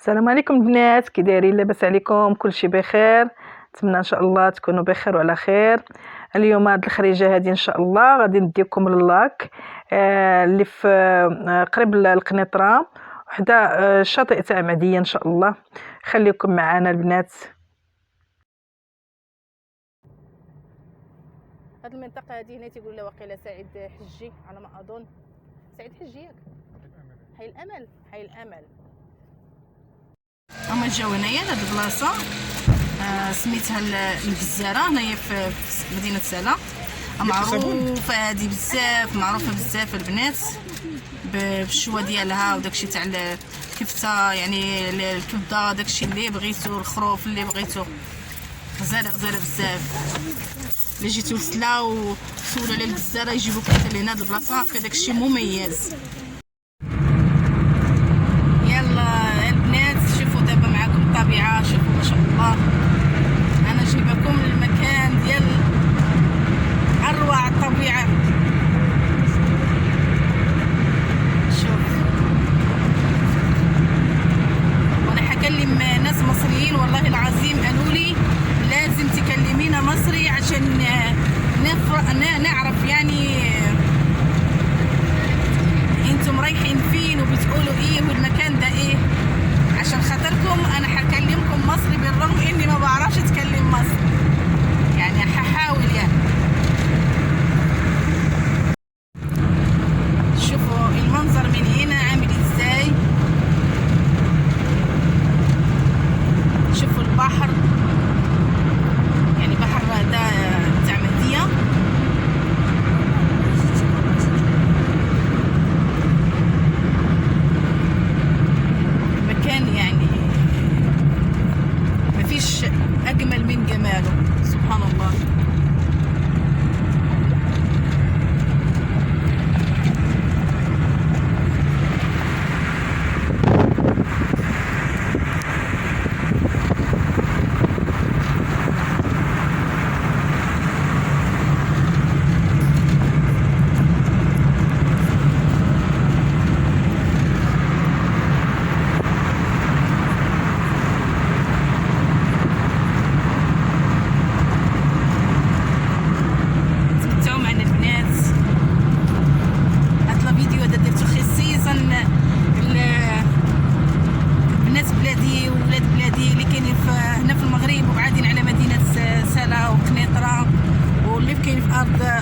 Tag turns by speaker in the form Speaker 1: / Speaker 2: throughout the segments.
Speaker 1: السلام عليكم البنات، كي دايرين؟ لاباس عليكم؟ كلشي بخير؟ نتمنى ان شاء الله تكونوا بخير وعلى خير. اليوم هاد الخريجه هذه ان شاء الله غادي نديكم للاك اللي في قريب القنيطره، وحده الشاطئ تاع معديه ان شاء الله. خليكم معنا البنات. هاد المنطقه هذه هنا تيقول لها واقيلا سعيد حجي على ما اظن. سعيد حجي ياك؟ حي الامل، حي الامل. هما جاو هنايا لهاد البلاصه سميتها الجزاره، هنايا في مدينه سلا. معروفه هذه بزاف، معروفه بزاف البنات بالشوا ديالها وداكشي تاع الكفته، يعني الكبده داكشي اللي بغيتو، الخروف اللي بغيتو، غزاله غزاله بزاف. الا جيتو لسلا وسولوا على الجزاره يجيبوك حتى لهنا هاد البلاصه، هكا داكشي مميز. الطبيعه شوفوا ما شاء الله. انا جايبكم للمكان ديال اروع الطبيعه. شوف، وانا حكلم ناس مصريين والله العظيم قالوا لي لازم تكلمينا مصري عشان نعرف يعني انتم رايحين فين وبتقولوا ايه والمكان ده ايه. عشان خاطركم انا هكلمكم مصري بالرغم اني ما بعرفش اتكلم مصري، يعني هحاول يعني. شوفوا المنظر من هنا عامل ازاي، شوفوا البحر، يعني بحر ده بتاع مهدية. مكان يعني مفيش أجمل من جماله، سبحان الله.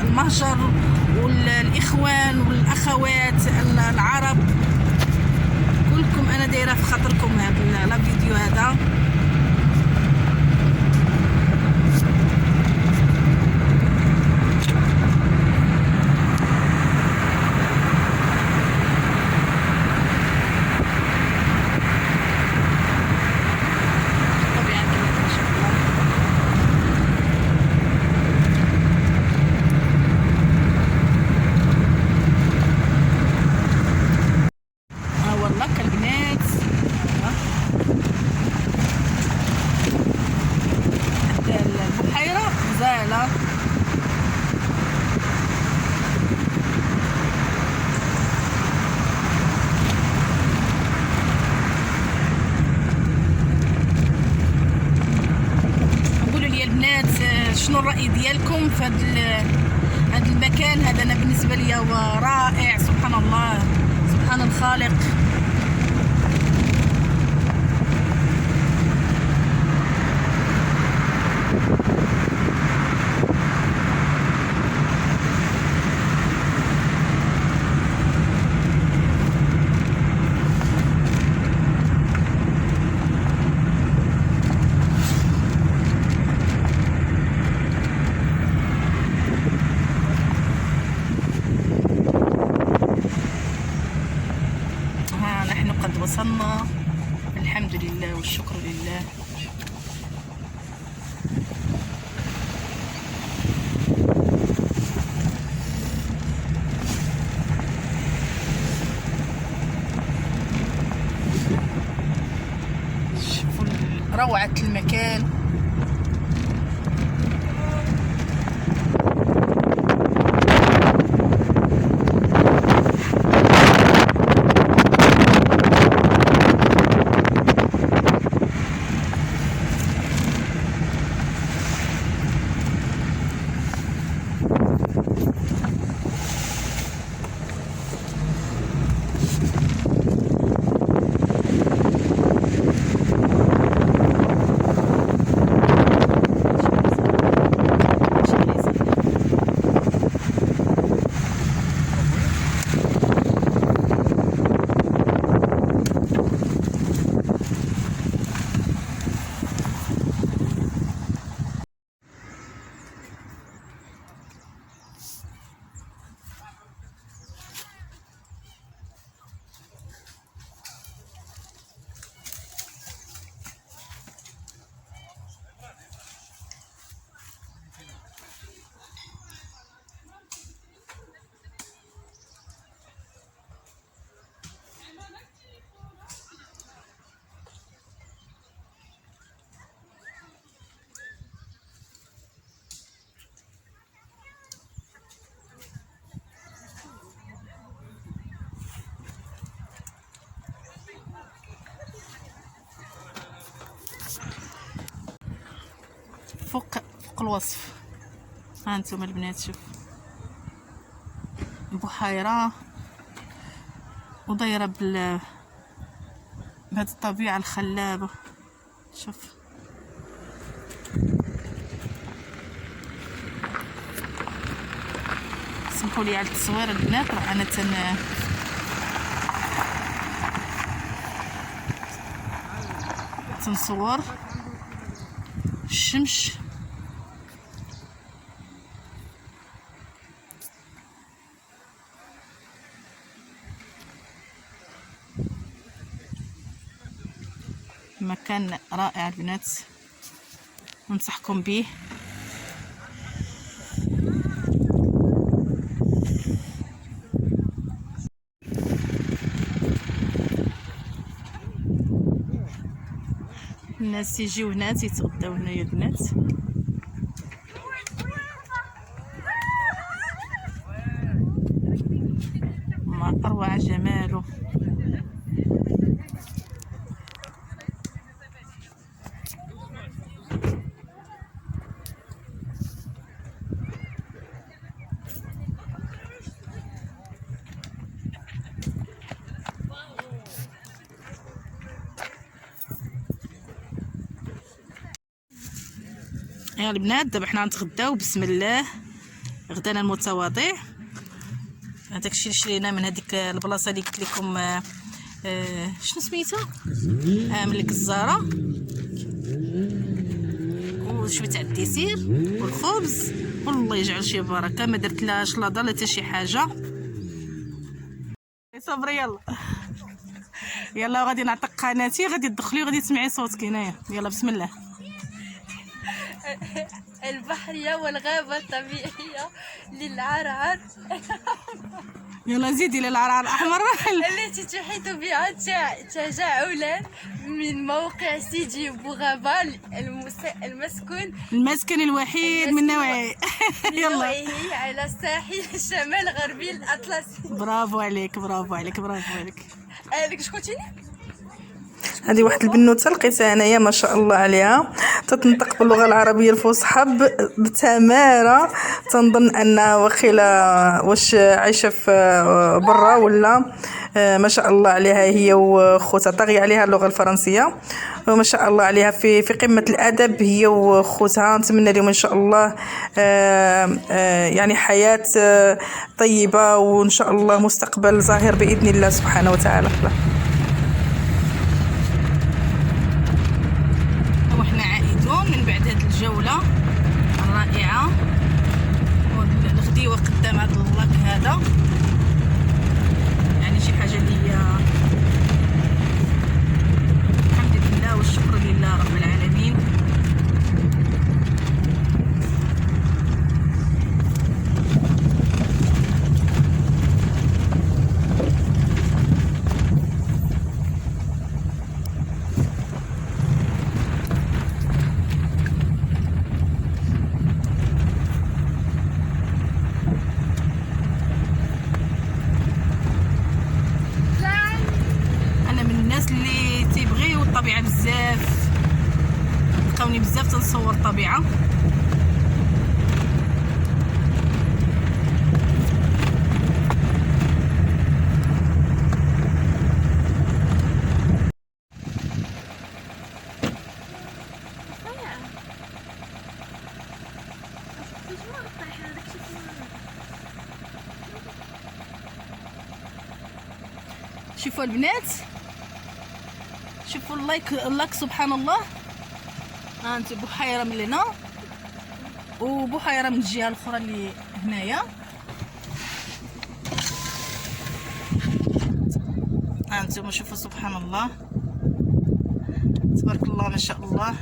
Speaker 1: المهجر والإخوان والأخوات العرب كلكم أنا دايرة في خاطركم هذا الفيديو هذا. شنو الرأي ديالكم في هذا المكان هذا؟ انا بالنسبه لي هو رائع، سبحان الله، سبحان الخالق. وصلنا، الحمد لله والشكر لله. شوفوا روعة المكان. فوق الوصف. ها انتم البنات شوف بحيره ودايره بهاد الطبيعه الخلابه. شوف سمحوا لي على التصوير البنات، راه انا تنصور الشمس. مكان رائع البنات، ننصحكم به. الناس يجيو هنا تيتغداو هنا يا البنات. ما اروع جماله. يا البنات دابا حنا نتغداو بسم الله غدانا المتواضع. هذاك الشيء اللي شرينا من هذيك البلاصه اللي قلت لكم شنو سميتها من الكزاره، وشويه تاع الديسير والخبز. والله يجعل شي بركه، ما درت لهاش لا ضل حتى شي حاجه. صبري يلا يلا غادي نعطيك قناتي، غادي تدخلي وغادي تسمعي صوتك هنايا. يلا بسم الله.
Speaker 2: البحرية والغابة الطبيعية للعرعر
Speaker 1: يلا زيدي للعرعر الأحمر
Speaker 2: التي تحيط بها تجاعلا من موقع سيدي بوغابا
Speaker 1: المسكن الوحيد من نوعه.
Speaker 2: يلا على الساحل الشمال الغربي الأطلسي.
Speaker 1: برافو عليك برافو عليك برافو عليك.
Speaker 2: ديك شكون تاني؟
Speaker 3: هذه واحد البنوته لقيتها انايا ما شاء الله عليها، تتنطق باللغه العربيه الفصحى بتماره. تنظن انها واخيله واش عايشه في برا ولا ما شاء الله عليها. هي وخوتها طاغيه عليها اللغه الفرنسيه، وما شاء الله عليها في قمه الادب هي وخوتها. نتمنى لهم ان شاء الله يعني حياه طيبه، وان شاء الله مستقبل زاهر باذن الله سبحانه وتعالى.
Speaker 1: من بعد هذه الجولة الرائعة والغديوة قدام هذا اللاك هذا، يعني شي حاجة اللي هي الحمد لله والشكر لله رب العالمين. اللي تيبغيو الطبيعه بزاف، لقاوني بزاف تنصور الطبيعه. شوفوا البنات، شوفوا اللاك سبحان الله. ها انت بحيره من هنا وبحيره من الجهه الاخرى اللي هنايا. ها انتم شوفوا سبحان الله تبارك الله ما شاء الله.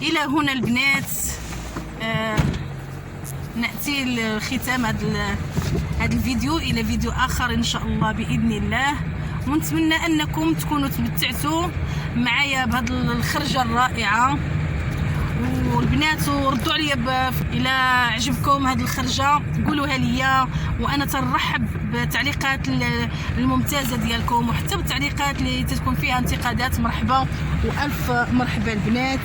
Speaker 1: الى هنا البنات ناتي لختام هذا الفيديو الى فيديو اخر ان شاء الله باذن الله. ونتمنى انكم تكونوا تمتعتوا معايا بهذه الخرجه الرائعه. والبنات ردوا عليا الى عجبكم هذه الخرجه قولوها ليا، وانا تنرحب بالتعليقات الممتازه ديالكم، وحتى بالتعليقات اللي تكون فيها انتقادات. مرحبا والف مرحبا البنات.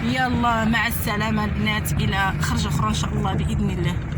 Speaker 1: يلا مع السلامه البنات، الى خرجه اخرى ان شاء الله باذن الله.